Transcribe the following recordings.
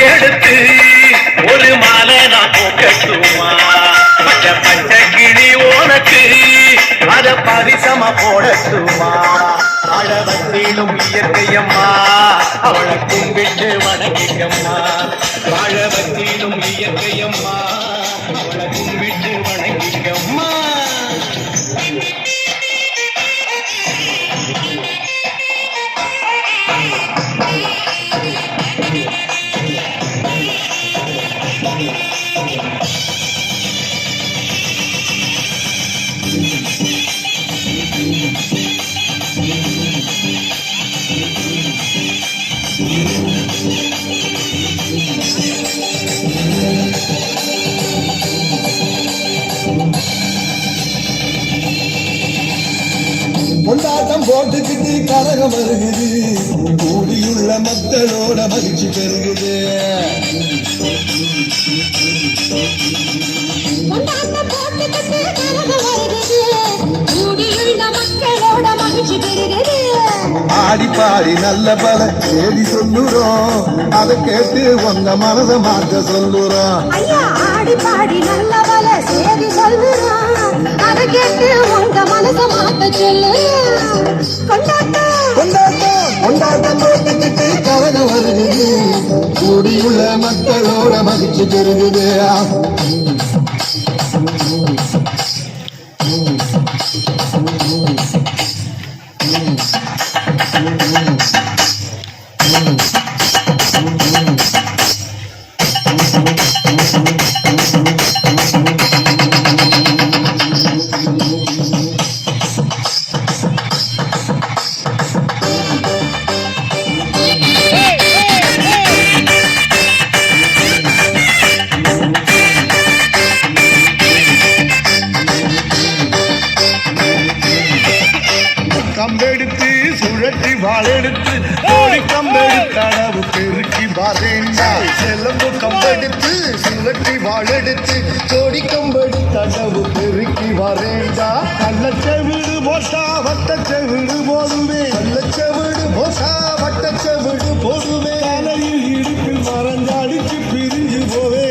எடுத்து ஒரு மாலை நான் போக்கட்டுமா பச்சை கிளி உனக்கு அத பரிசமா போடட்டுமா அழவத்திலும் இயற்கையம்மா அவளை கும்பிட்டு வணங்கிக்கம்மா வாழவத்திலும் இயற்கையம்மா அவளை கும்பிட்டு வணங்கிக்கம்மா கொண்டாட்டம் போட்டுக்கிட்டு கரகம் வருகுது கூடியுள்ள மக்களோட மகிழ்ச்சி பெருகுது ஆடி பாடி நல்ல பல செய்தி சொல்லுறோம் அதை கேட்டு உங்க மனத மாற்ற சொல்லுறோம் ஆடி பாடி நல்ல பல செய்தி சொல்லுறோம் அதை கேட்டு உங்க மனத மாற்ற சொல்லுறோம் கொண்டாட்டம் போட்டுக்கிட்டு கரகம் வருகுது கூடியுள்ள மக்களோட மகிழ்ச்சி பெருகுது கம்பெடுத்து சுழற்றி வாழெடுத்து கோடி கம்பெடுத்து அளவு பெருக்கி வரேண்டா செலம்பு கம்பெடுத்து சுழற்றி வாழெடுத்து கோடி கம்பெடுத்து அளவு பெருக்கி வரேண்டா கள்ளச்செவிடு போட்டா வட்டச்செவிடு போடுவே கள்ளச்செவிடு போட்டா வட்டச்செவிடு போடுவே அலையில் இடுப்பில் மறந்தாடிச்சு பிரிஞ்சு போவே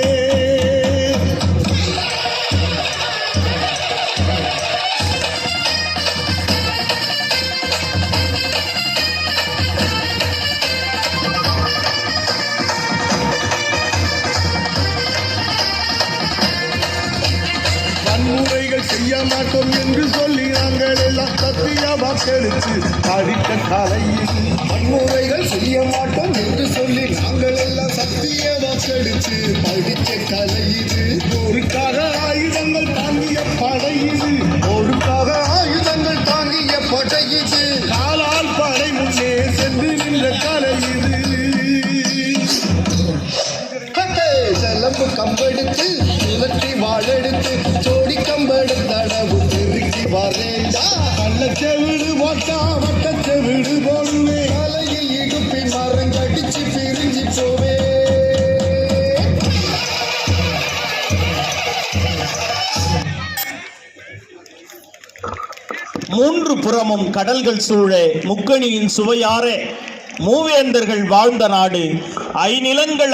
வன்முறைகள் செய்ய மாட்டோம் என்று சொல்லி நாங்கள் எல்லாம் சத்திய வாக்களித்து படித்த கலையில் வன்முறைகள் செய்ய மாட்டோம் என்று சொல்லி நாங்கள் எல்லாம் சத்திய வாக்களித்து படித்த கலையில் போருக்காக ஆயுதங்கள் தாங்கிய படையுது போருக்காக ஆயுதங்கள் தாங்கிய படையுது காலால் படை முன்னே சென்று நின்ற கலையுது செலம்பு கம்பெடுத்து சுழற்றி வாழெடுத்து சோடி கம்பெடுத்து அளவு பெருக்கி வரேண்டா கள்ளச்செவிடு போட்டா வட்டச்செவிடு போடுவே அலையில் இடுப்பில் மரங்கடிச்சு பிரிஞ்சு போவே மூன்று புறமும் கடல்கள் சூழ முக்கணியின் சுவையார மூவேந்தர்கள் வாழ்ந்த நாடு ஐநிலங்கள்